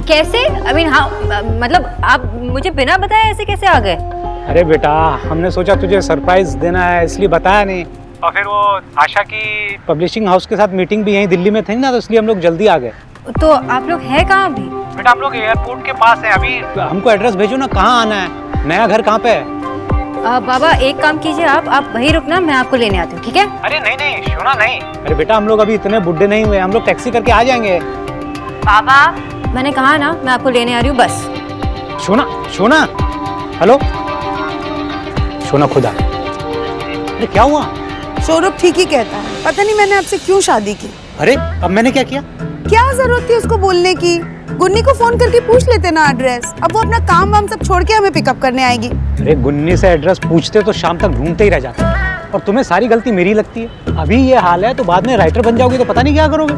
कैसे? आई मीन हाँ, मतलब आप मुझे बिना बताए ऐसे कैसे आ गए? अरे बेटा, हमने सोचा तुझे सरप्राइज देना है इसलिए बताया नहीं, और फिर वो आशा की पब्लिशिंग हाउस के साथ मीटिंग भी यहीं दिल्ली में थी ना, तो इसलिए हम लोग जल्दी आ गए। तो आप लोग हैं कहाँ अभी? बेटा हम लोग एयरपोर्ट के पास हैं अभी। हमको एड्रेस भेजो ना, कहाँ आना है, नया घर कहाँ पे है? बाबा एक काम कीजिए, आप वहीं रुकना, मैं आपको लेने आती हूँ, ठीक है? अरे नहीं, सोना नहीं। अरे बेटा हम लोग अभी इतने बुढ़े नहीं हुए, हम लोग टैक्सी करके आ जाएंगे। बाबा मैंने कहा ना, मैं आपको लेने आ रही हूँ बस। सोना, हेलो सोना, खुदा, अरे क्या हुआ? सौरभ ठीक ही कहता है, पता नहीं मैंने आपसे क्यों शादी की। अरे अब मैंने क्या किया? क्या जरूरत थी उसको बोलने की? गुन्नी को फोन करके पूछ लेते ना एड्रेस। अब वो अपना काम वाम सब छोड़ के हमें पिकअप करने आएगी। अरे गुन्नी से एड्रेस पूछते तो शाम तक ढूंढते ही रह जाते, और तुम्हें सारी गलती मेरी लगती है। अभी ये हाल है तो बाद में राइटर बन जाओगे तो पता नहीं क्या करोगे।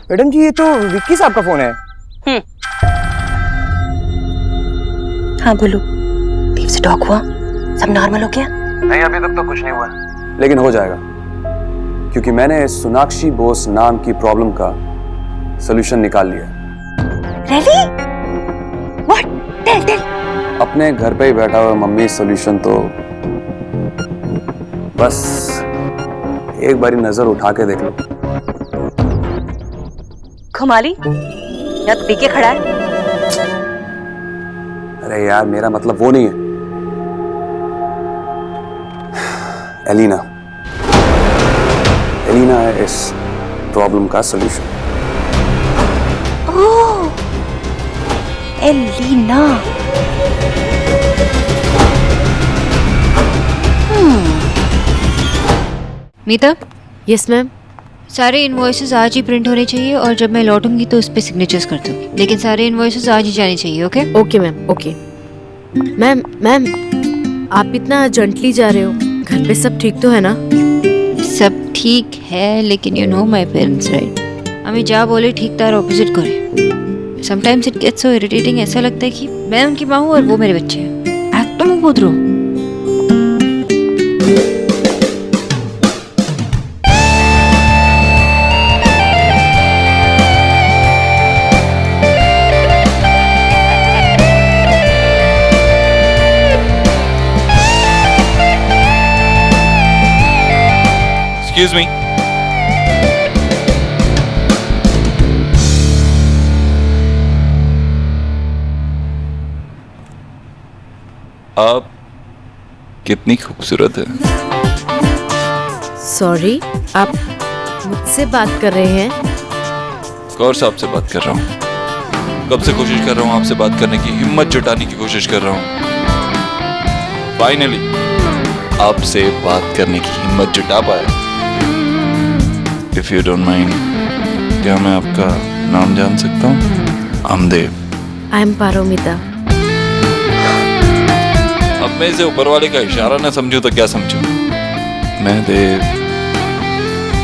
मैडम जी, ये तो विक्की साहब का फोन है। हाँ बोलो। दीप से टॉक हुआ? सब नॉर्मल हो गया? नहीं, अभी तक तो कुछ नहीं हुआ, लेकिन हो जाएगा, क्योंकि मैंने सोनाक्षी बोस नाम की प्रॉब्लम का सलूशन निकाल लिया। Really? What? Tell. अपने घर पे ही बैठा हुआ मम्मी सलूशन तो बस एक बारी नजर उठा के देख लो। खुमाली या पी के खड़ा है? अरे यार, मेरा मतलब वो नहीं है। एलिना है इस प्रॉब्लम का solution. Oh, Elina. Mita. Yes ma'am. सारे इनवॉइसेस आज ही प्रिंट होने चाहिए, और जब मैं लौटूंगी तो उस पे सिग्नेचर्स कर दूंगी, लेकिन सारे इनवॉइसेस आज ही जाने चाहिए। Okay? Okay ma'am, okay. Ma'am आप इतना जंटली जा रहे हो, घर पे सब ठीक तो है ना? सब ठीक है, लेकिन you know my parents right, हमें जा बोले ठीक तार ऑपोजिट करे। Sometimes it gets so irritating, ऐसा लगता है कि मैं उनकी माँ हूँ और वो मेरे बच्चे हैं। एक्ट तो मैं कूद रहा हूँ। Excuse me. आप कितनी खूबसूरत है। सॉरी, आप मुझसे बात कर रहे हैं? कौर साहब से बात कर रहा हूँ। कब से कोशिश कर रहा हूँ आपसे बात करने की, हिम्मत जुटाने की कोशिश कर रहा हूँ। फाइनली आपसे बात करने की हिम्मत जुटा पाया। इफ यू डोंट माइंड, क्या मैं आपका नाम जान सकता हूँ? आमदेव। I am Paromita. अब मैं इसे ऊपर वाले का इशारा ना समझूं तो क्या समझूं? मैं देव,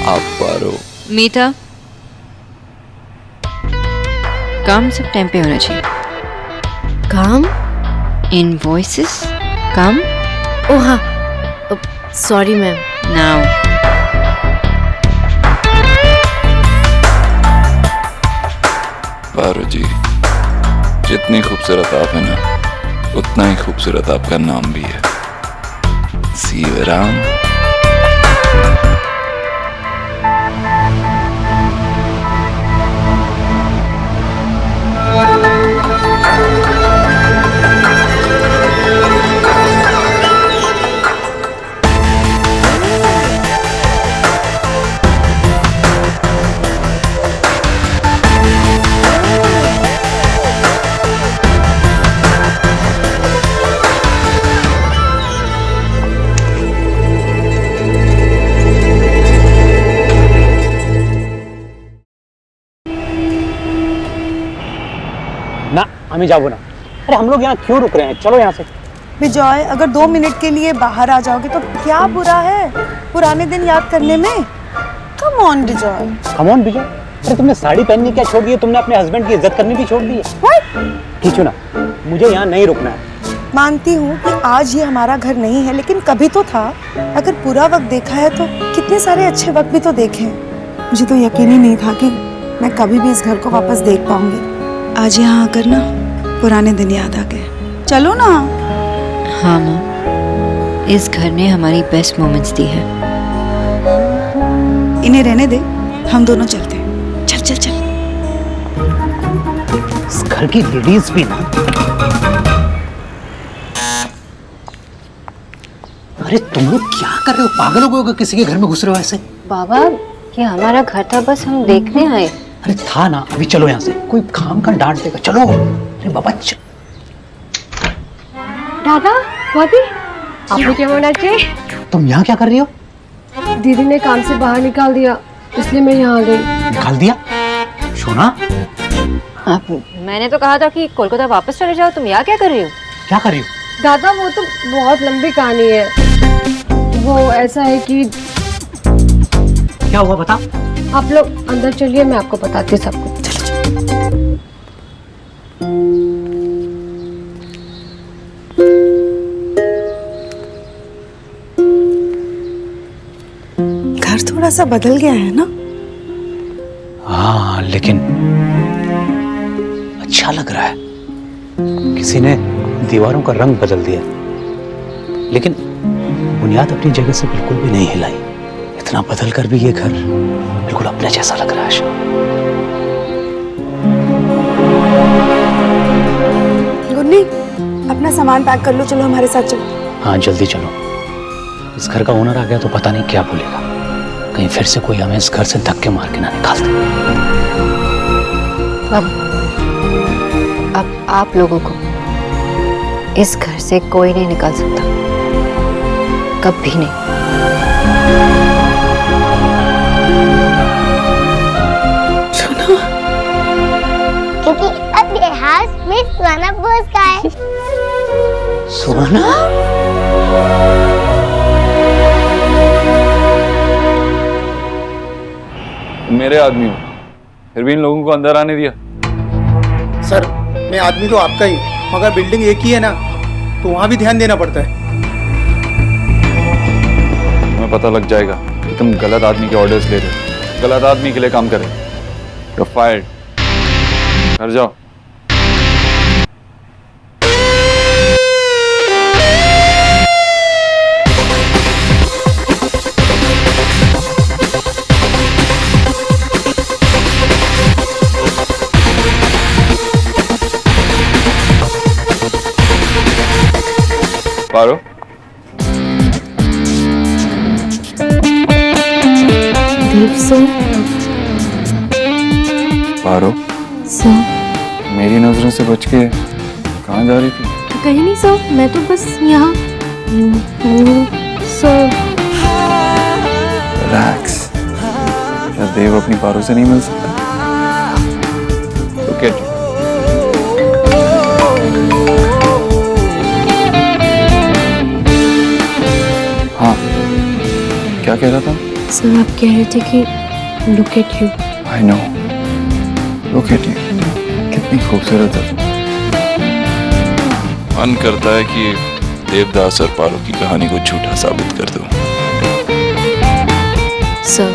आप पारो। मीता, काम सब टाइम पे होना चाहिए। काम? इनवॉइसेस काम? ओ हाँ, सॉरी मैम। नाउ पारो जी, जितनी खूबसूरत आप है ना, उतना ही खूबसूरत आपका नाम भी है। सीवराम। ना हमें जाओ ना। अरे हम लोग यहाँ क्यों रुक रहे हैं, चलो यहाँ से। विजय, अगर 2 मिनट के लिए बाहर आ जाओगे तो क्या बुरा है पुराने दिन याद करने में? Come on Vijay. Come on Vijay? अरे तुमने साड़ी पहननी क्या छोड़ दी है? तुमने अपने हस्बैंड की इज्जत करनी भी छोड़ दी है। खींचो ना, मुझे यहाँ नहीं रुकना है। मानती हूँ कि आज ये हमारा घर नहीं है, लेकिन कभी तो था। अगर बुरा वक्त देखा है तो कितने सारे अच्छे वक्त भी तो देखे हैं। मुझे तो यकीन ही नहीं था कि मैं कभी भी इस घर को वापस देख पाऊंगी। आज यहाँ आकर ना पुराने दिन याद आ गए। चलो ना। हाँ माँ, इस घर ने हमारी बेस्ट मोमेंट्स दी है। इन्हें रहने दे, हम दोनों चलते हैं। चल चल चल। इस घर की लेडीज भी ना। अरे तुम लोग क्या कर रहे हो? पागल हो गए? किसी के घर में घुस रहे हो ऐसे? बाबा, ये हमारा घर था, बस हम देखने आए। अरे था ना, अभी चलो यहाँ से। कोई काम का डांट देगा। चलो। अरे बाबा दादा, भाभी, आपने क्या होना चाहिए? तुम यहाँ क्या कर रही हो? दीदी ने काम से बाहर निकाल दिया, इसलिए मैं यहाँ आ गई। निकाल दिया? सोना, आप, मैंने तो कहा था कि कोलकाता वापस चले जाओ। तुम यहाँ क्या कर रही हो? क्या कर रही हो? दादा, वो तो बहुत लंबी कहानी है। वो ऐसा है कि क्या हुआ बता। आप लोग अंदर चलिए, मैं आपको बताती हूँ सब कुछ। घर थोड़ा सा बदल गया है ना? हाँ, लेकिन अच्छा लग रहा है। किसी ने दीवारों का रंग बदल दिया, लेकिन बुनियाद अपनी जगह से बिल्कुल भी नहीं हिलाई। इतना बदल कर भी ये घर बिल्कुल अपने जैसा लग रहा है। गुन्नी, अपना सामान पैक कर लो, चलो हमारे साथ चलो। हाँ, जल्दी चलो। इस घर का ओनर आ गया तो पता नहीं क्या बोलेगा। कहीं फिर से कोई हमें इस घर से धक्के मार के ना निकाल दे। अब आप लोगों को इस घर से कोई नहीं निकाल सकता, कभी नहीं। क्योंकि अब ये हाउस में सुहाना बोस का है। सुहाना? मेरे आदमी हो, फिर भी इन लोगों को अंदर आने दिया। सर, मैं आदमी तो आपका ही, मगर बिल्डिंग एक ही है ना, तो वहाँ भी ध्यान देना पड़ता है। तुम्हें पता लग जाएगा कि तुम गलत आदमी के ऑर्डर्स ले रहे हो, गलत आदमी के लिए काम कर रहे हो। You're fired। घर जाओ। पारो, देव सर, पारो, सर, मेरी नजरों से बच के कहाँ जा रही थी? कहीं नहीं सर, मैं तो बस यहाँ। Sir, relax. क्या देव अपनी पारो से नहीं मिल सकता? Look at you. हाँ, क्या कह रहा था? सर आप कह रहे थे कि look at you. I know. Look at you. कितनी खूबसूरत है। मन करता है कि देवदास और पारो की कहानी को झूठा साबित कर दूं। सर,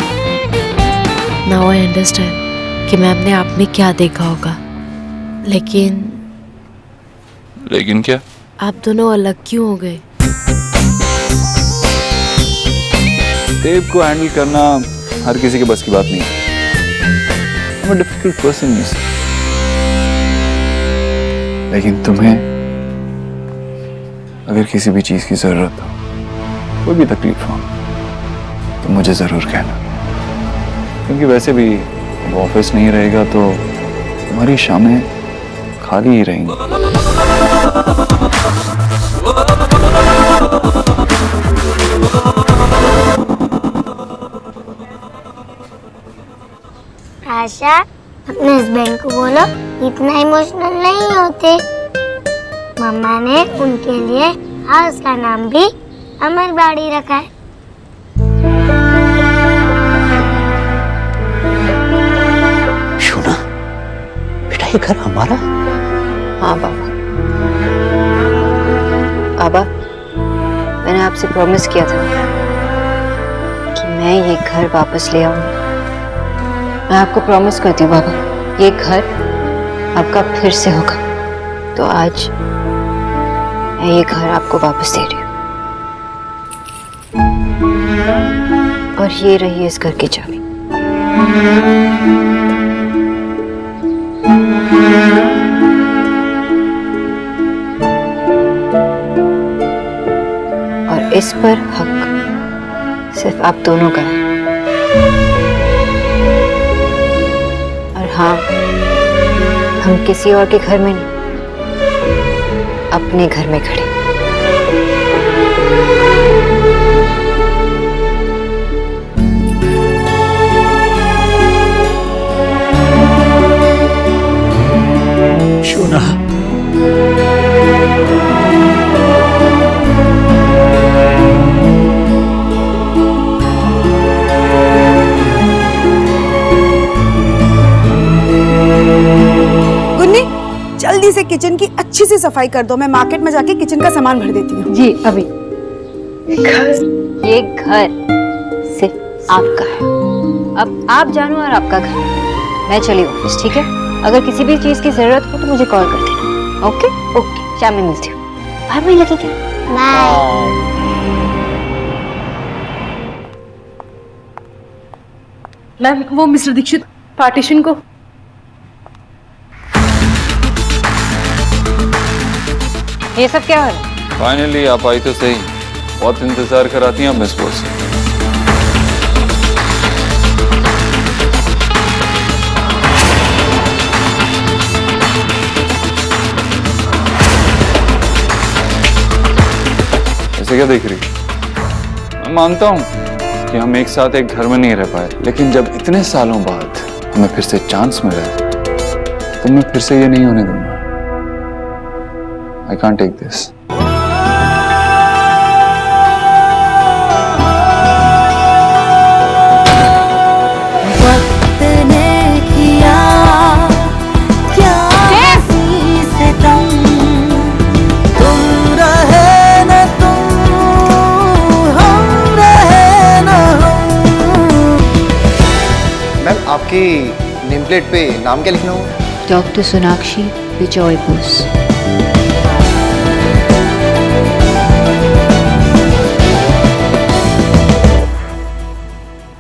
नाउ आई अंडरस्टैंड कि मैम ने आप में क्या देखा होगा, लेकिन क्या? आप दोनों अलग क्यों हो गए? देव को हैंडल करना हर किसी के बस की बात नहीं है। I'm a difficult person, you see. लेकिन तुम्हें अगर किसी भी चीज की जरूरत हो, कोई भी तकलीफ हो, तो मुझे जरूर कहना, क्योंकि वैसे भी वो ऑफिस नहीं रहेगा तो तुम्हारी शामें खाली ही रहेंगी। आशा, अपने हस्बैंड को बोलो इतना इमोशनल नहीं होते। मम्मा ने उनके लिए हाउस का नाम भी अमरबाड़ी रखा है। शोना, बेटा ये घर हमारा? हाँ बाबा। बाबा, मैंने आपसे प्रॉमिस किया था कि मैं ये घर वापस ले आऊंगी। मैं आपको प्रॉमिस करती हूँ बाबा, ये घर आपका फिर से होगा। तो आज मैं ये घर आपको वापस दे रही हूँ। और ये रही इस घर की चाबी। और इस पर हक सिर्फ आप दोनों का है। और हाँ, हम किसी और के घर में नहीं, अपने घर में खड़े। शोना, गुन्नी, जल्दी से किचन की अच्छी सी सफाई कर दो। मैं मार्केट में जाके किचन का सामान भर देती हूँ। जी अभी। ये घर सिर्फ आपका है। अब आप जानो और आपका घर। मैं चली ऑफिस, ठीक है? अगर किसी भी चीज की जरूरत हो तो मुझे कॉल कर देना। ओके ओके, शाम में मिलती हूँ। बाय बाय लगेगी। बाय। मैम, वो मिस्टर दीक्षित पार्टीशन को। ये सब क्या हो रहा है? फाइनली आप आई तो सही। बहुत इंतजार कराती हैं आप मिस बॉस। ऐसे क्या देख रही? मैं मानता हूं कि हम एक साथ एक घर में नहीं रह पाए, लेकिन जब इतने सालों बाद हमें फिर से चांस मिला है तो मैं फिर से ये नहीं होने दूंगा। I can't take this. वक्त ने किया क्या हंसी से तुम रहे न तुम, हम रहे न हम। मैम, आपकी नेम प्लेट पे नाम क्या लिखना होगा? डॉक्टर सोनाक्षी विजय बोस।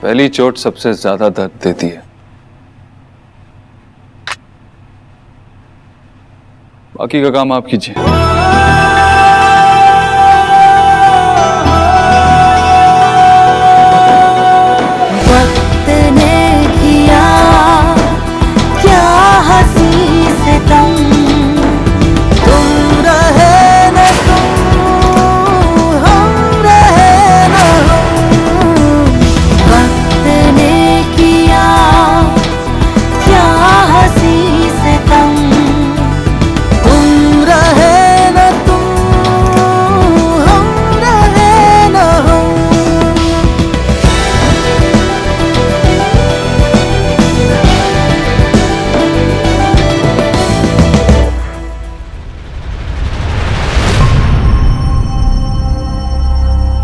पहली चोट सबसे ज्यादा दर्द देती है, बाकी का काम आप कीजिए।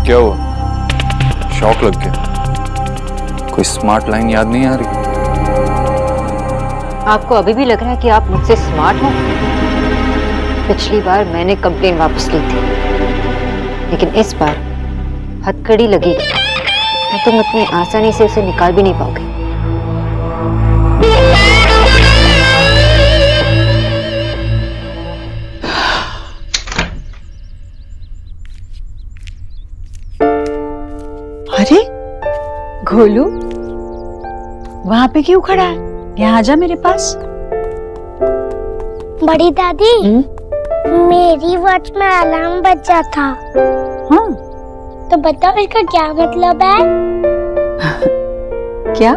क्या हुआ? शॉक लग गया? कोई स्मार्ट लाइन याद नहीं आ रही? आपको अभी भी लग रहा है कि आप मुझसे स्मार्ट हो? पिछली बार मैंने कंप्लेन वापस ली थी, लेकिन इस बार हथकड़ी लगी तो तुम इतनी आसानी से उसे निकाल भी नहीं पाओगे। अरे गोलू, वहां पे क्यों खड़ा है? यहाँ आजा मेरे पास। बड़ी दादी, मेरी वॉच में अलार्म बजा था। हाँ, तो बताओ इसका क्या मतलब है? क्या?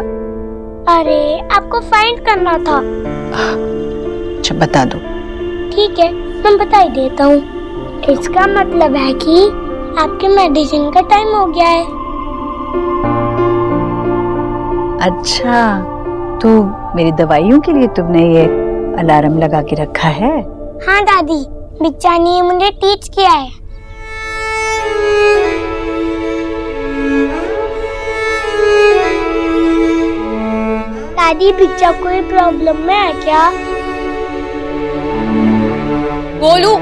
अरे आपको फाइंड करना था। अच्छा बता दो। ठीक है, मैं बता ही देता हूँ। इसका मतलब है कि आपके मेडिसिन का टाइम हो गया है। अच्छा, तो मेरी दवाइयों के लिए तुमने ये अलार्म लगा के रखा है? हाँ दादी, बिच्चा ने मुझे टीच किया है। दादी, बिच्चा कोई प्रॉब्लम में है क्या? गोलू,